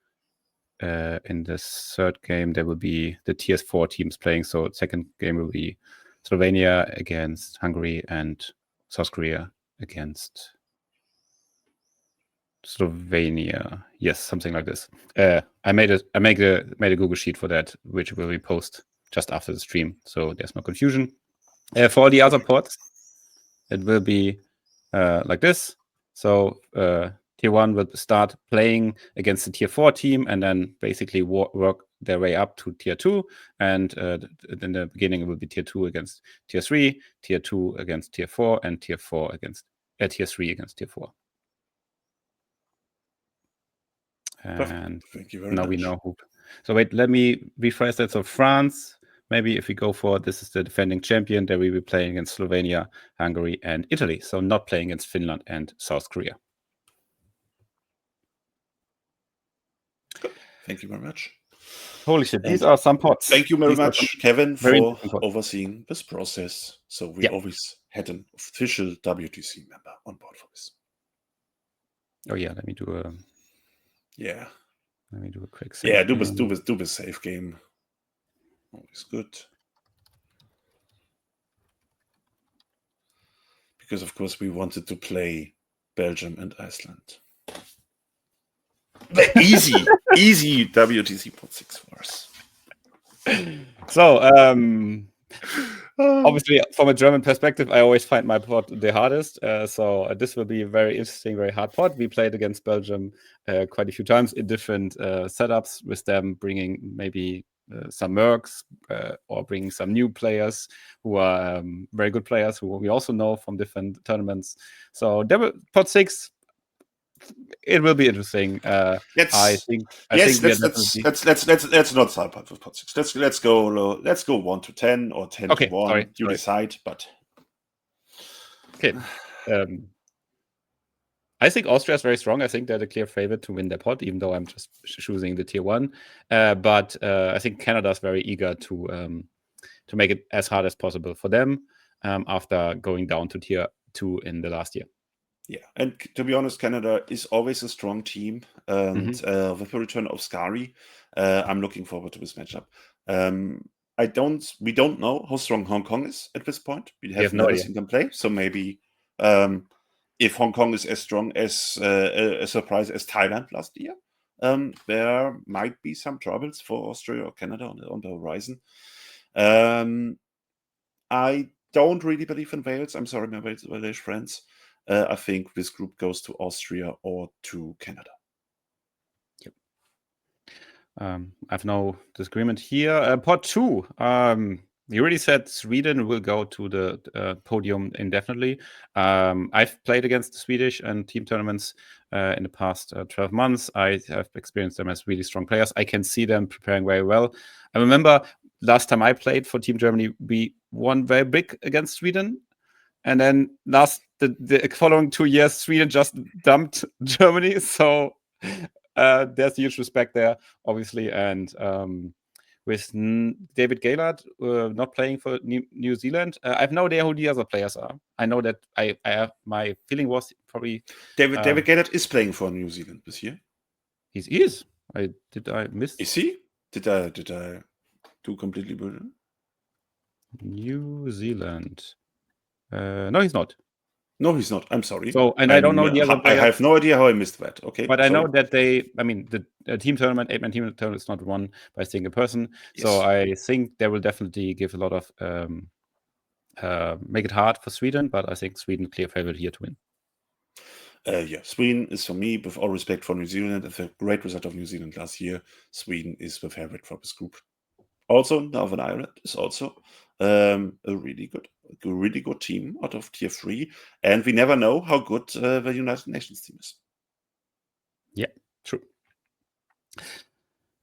A: in the third game there will be the tier 4 teams playing. So second game will be Slovenia against Hungary and South Korea against Slovenia. Yes, something like this. I made a Google sheet for that, which will be posted just after the stream, so there's no confusion. For all the other pods, it will be like this. So tier 1 will start playing against the tier 4 team, and then basically work their way up to tier 2. And in the beginning, it will be tier 2 against tier 3, tier 2 against tier 4, and tier 4 against tier 3 against tier 4. And
B: thank you very
A: now
B: much.
A: we know who. So wait, let me rephrase that. So France, maybe if we go for this is the defending champion, they will be playing against Slovenia, Hungary, and Italy. So not playing against Finland and South Korea.
B: Good. Thank you very much.
A: Holy shit, these are some pods.
B: Thank you very much, Kevin, for overseeing this process. So we always had an official WTC member on board for this.
A: Oh yeah, let me do a.
B: Yeah.
A: Let me do a quick save.
B: Yeah, do the save game. Always good. Because of course we wanted to play Belgium and Iceland. easy WTC Pod 6 for us.
A: So obviously, from a German perspective, I always find my pod the hardest. So this will be a very interesting, very hard pod. We played against Belgium quite a few times in different setups, with them bringing maybe some mercs or bringing some new players who are very good players who we also know from different tournaments. So pod 6. It will be interesting. I think.
B: Let's not start with pod 6. Let's go 1 to 10 or 10 to 1.
A: Sorry.
B: Decide. But
A: okay, I think Austria is very strong. I think they're the clear favorite to win their pod, even though I'm just choosing the tier 1. But I think Canada is very eager to make it as hard as possible for them after going down to tier 2 in the last year.
B: Yeah, and to be honest, Canada is always a strong team, and with the return of Skari, I'm looking forward to this matchup. We don't know how strong Hong Kong is at this point. We have never seen them play, so maybe if Hong Kong is as strong as a surprise as Thailand last year, there might be some troubles for Austria or Canada on the horizon. I don't really believe in Wales. I'm sorry, my Welsh friends. I think this group goes to Austria or to Canada.
A: Yep. I have no disagreement here. Pod 2. You already said Sweden will go to the podium indefinitely. I've played against the Swedish and team tournaments in the past 12 months. I have experienced them as really strong players. I can see them preparing very well. I remember last time I played for Team Germany, we won very big against Sweden. And then the following 2 years, Sweden just dumped Germany. So there's huge respect there, obviously. And with David Gaylord not playing for New Zealand, I have no idea who the other players are. I know that I have, my feeling was probably
B: David Gaylord is playing for New Zealand this year.
A: He is. I miss?
B: Is he? Did I do completely bullshit?
A: New Zealand. No, he's not.
B: No, he's not. I'm sorry.
A: So, and I don't know the other
B: I
A: players.
B: have no idea how I missed that. Okay.
A: But I know that the team tournament, 8-man team tournament is not won by a single person.
B: Yes.
A: So I think they will definitely give a lot of, make it hard for Sweden, but I think Sweden clear favorite here to win.
B: Yeah, Sweden is for me, with all respect for New Zealand, and the great result of New Zealand last year, Sweden is the favorite for this group. Also, Northern Ireland is also a really good team out of Tier 3, and we never know how good the United Nations team is.
A: Yeah, true.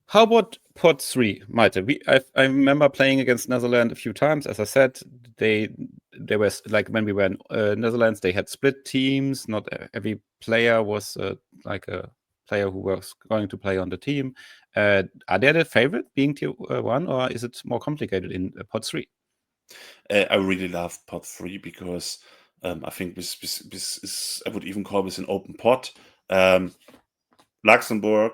A: How about Pod 3, Malte? I remember playing against Netherlands a few times. As I said, they were like when we were in Netherlands, they had split teams. Not every player was like a player who was going to play on the team. Are they the favorite being Tier 1, or is it more complicated in Pod 3?
B: I really love Pod 3 because I think this is, I would even call this an open pot. Luxembourg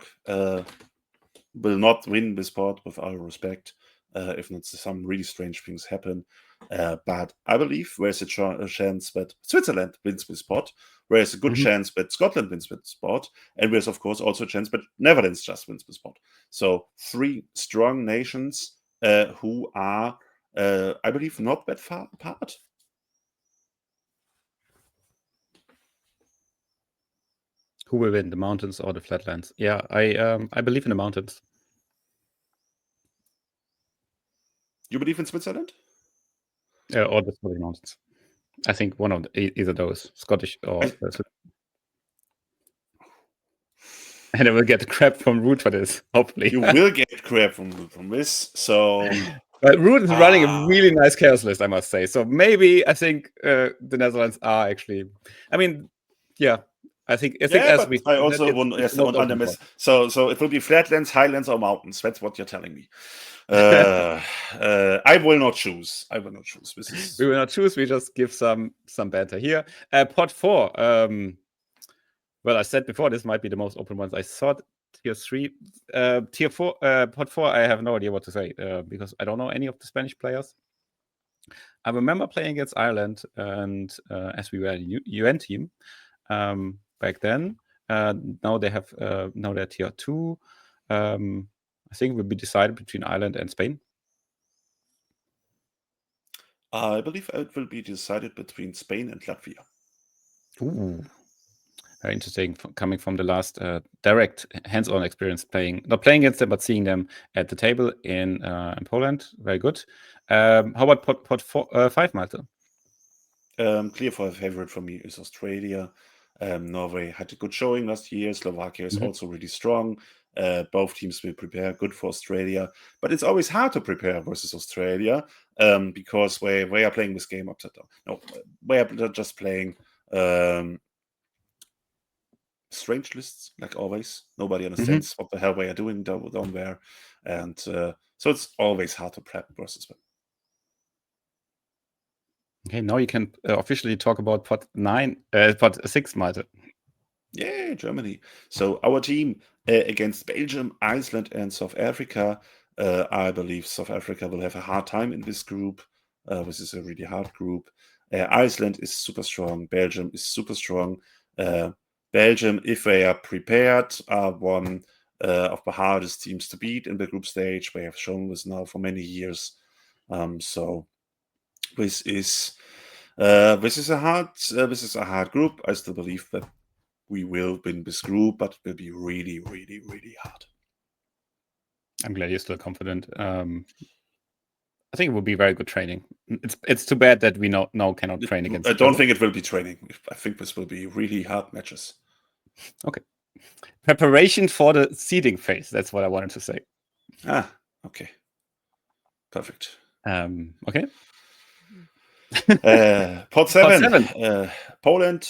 B: will not win this pot, with all respect, if not some really strange things happen. But I believe there's a chance that Switzerland wins this pot, there's a good chance that Scotland wins this pot, and there's of course also a chance that Netherlands just wins this pot. So 3 strong nations who are, I believe, not that far apart.
A: Who will win, the mountains or the flatlands? Yeah, I believe in the mountains.
B: You believe in Switzerland?
A: Or the Scottish mountains. I think one of either those, Scottish or. And I will get crap from Root for this, hopefully.
B: You will get crap from this. So,
A: but Root is running a really nice chaos list, I must say. So maybe I think the Netherlands are actually. I mean, yeah. I think as we.
B: I also want on miss. So it will be flatlands, highlands, or mountains. That's what you're telling me. I will not choose. We
A: will not choose. We just give some banter here. Pot 4. Well, I said before this might be the most open ones. I thought Tier 3, Tier 4, Pot 4. I have no idea what to say because I don't know any of the Spanish players. I remember playing against Ireland, and as we were a UN team. Back then, now they have now they're Tier 2. I think it will be decided between Ireland and Spain.
B: I believe it will be decided between Spain and Latvia.
A: Ooh, very interesting. Coming from the last direct hands-on experience, not playing against them, but seeing them at the table in Poland. Very good. How about pot 5, Malte?
B: Clear favorite for me is Australia. Norway had a good showing last year. Slovakia is also really strong. Both teams will prepare good for Australia, but it's always hard to prepare versus Australia because we are playing this game upside down. No, we are just playing strange lists, like always. Nobody understands what the hell we are doing down there, and so it's always hard to prep versus them.
A: Okay, now you can officially talk about pot 6, Malte.
B: Yeah, Germany. So our team against Belgium, Iceland, and South Africa. I believe South Africa will have a hard time in this group. This is a really hard group. Iceland is super strong. Belgium is super strong. Belgium, if they are prepared, are one of the hardest teams to beat in the group stage. They have shown this now for many years. So this is a hard group. I still believe that we will win this group, but it will be really, really, really hard.
A: I'm glad you're still confident. I think it will be very good training. It's too bad that we now cannot train against.
B: I don't think it will be training. I think this will be really hard matches.
A: Okay. Preparation for the seeding phase. That's what I wanted to say.
B: Okay. Perfect.
A: Okay.
B: Pot 7. Poland,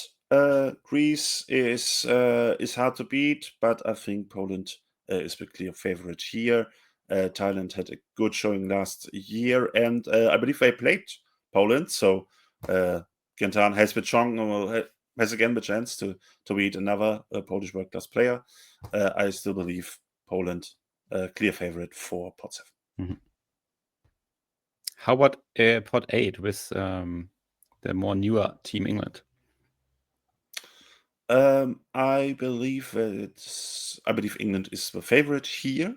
B: Greece is hard to beat, but I think Poland is the clear favorite here. Thailand had a good showing last year, and I believe they played Poland. So Quintan has again the chance to beat another Polish world-class player. I still believe Poland clear favorite for pot 7.
A: Mm-hmm. How about pot 8 with the more newer Team England?
B: I believe England is the favorite here,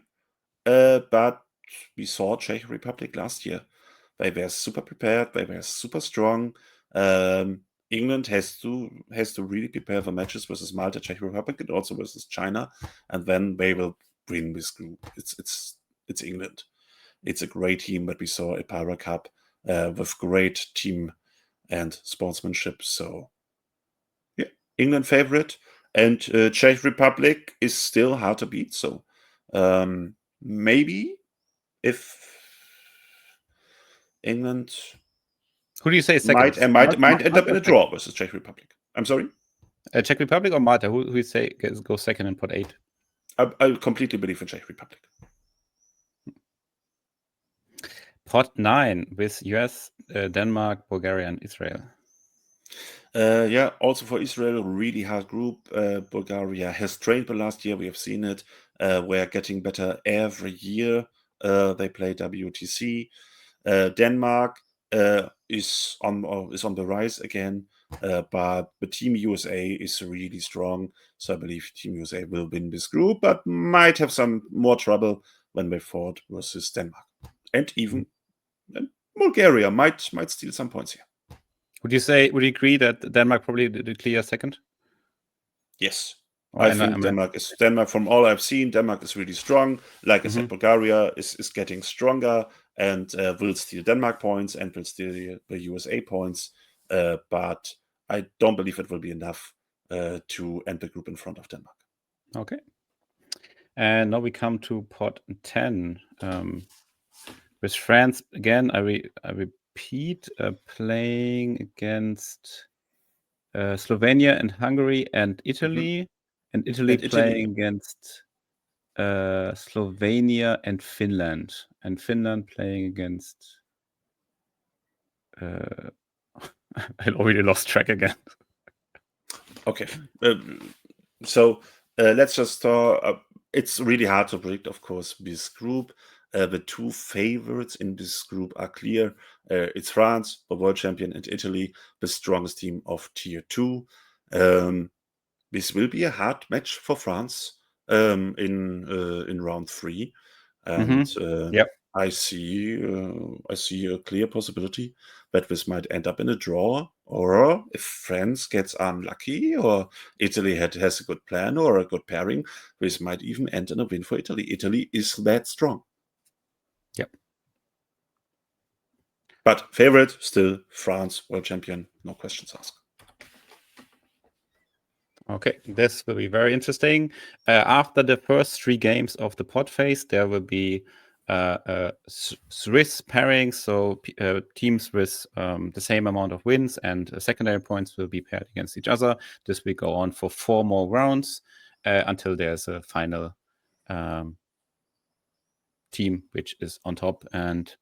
B: but we saw Czech Republic last year. They were super prepared. They were super strong. England has to really prepare for matches versus Malte, Czech Republic, and also versus China, and then they will win this group. It's England. It's a great team that we saw at Para Cup with great team and sportsmanship. So yeah, England favorite, and Czech Republic is still hard to beat. So maybe if England
A: who do you say is second?
B: might end up in a draw versus Czech Republic. I'm sorry?
A: Czech Republic or Malta? Who you say goes second in pot 8?
B: I completely believe in Czech Republic.
A: Pot 9 with US, Denmark, Bulgaria, and Israel.
B: Yeah, also for Israel, really hard group. Bulgaria has trained the last year. We have seen it. We're getting better every year. They play WTC. Denmark is on the rise again, but the Team USA is really strong. So I believe Team USA will win this group, but might have some more trouble when they fought versus Denmark, and even Bulgaria might steal some points here. Would
A: you agree that Denmark probably the clear second?
B: Yes. I think Denmark, from all I've seen, Denmark is really strong. Like I said, Bulgaria is getting stronger and will steal Denmark points and will steal the USA points. But I don't believe it will be enough to end the group in front of Denmark.
A: Okay. And now we come to pot 10. With France, again, I repeat, playing against Slovenia and Hungary and Italy. And Italy playing against Slovenia and Finland. And Finland playing against... I already lost track again.
B: Okay. So let's just start. It's really hard to predict, of course, this group. The two favorites in this group are clear. It's France, the world champion, and Italy, the strongest team of Tier 2. This will be a hard match for France in round 3. And I see a clear possibility that this might end up in a draw, or if France gets unlucky, or Italy has a good plan or a good pairing, this might even end in a win for Italy. Italy is that strong.
A: Yep.
B: But favorite still France, world champion, no questions asked.
A: Okay, this will be very interesting. After the first 3 games of the pot phase, there will be Swiss pairings, so teams with the same amount of wins and secondary points will be paired against each other. This will go on for 4 more rounds until there's a final team which is on top, and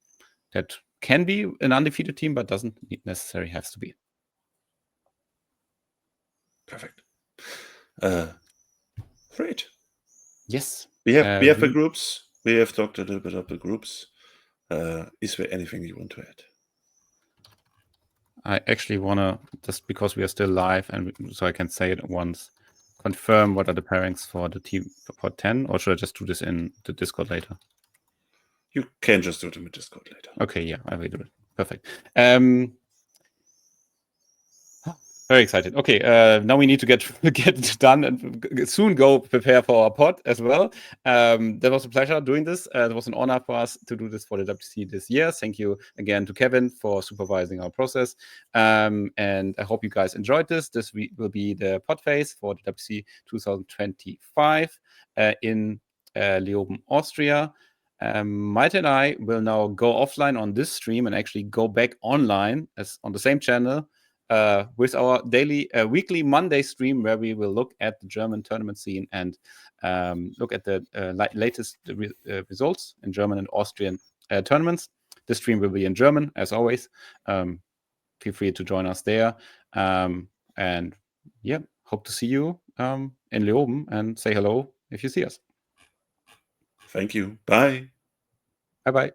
A: that can be an undefeated team, but doesn't necessarily have to be.
B: Perfect. Great.
A: Yes.
B: We have the groups. We have talked a little bit about the groups. Is there anything you want to add?
A: I actually want to, just because we are still live, and so I can say it once, confirm what are the pairings for the team for pot 10, or should I just do this in the Discord later?
B: You can just do it in the Discord later.
A: Okay, yeah, I will do it. Perfect. Very excited. Okay, now we need to get done and soon go prepare for our pod as well. That was a pleasure doing this. It was an honor for us to do this for the WTC this year. Thank you again to Kevin for supervising our process. And I hope you guys enjoyed this. This will be the pod phase for the WTC 2025 in Leoben, Austria. Malte and I will now go offline on this stream and actually go back online as on the same channel with our weekly Monday stream, where we will look at the German tournament scene and look at the latest results in German and Austrian tournaments. The stream will be in German, as always. Feel free to join us there. And yeah, hope to see you in Leoben, and say hello if you see us.
B: Thank you. Bye.
A: Bye-bye.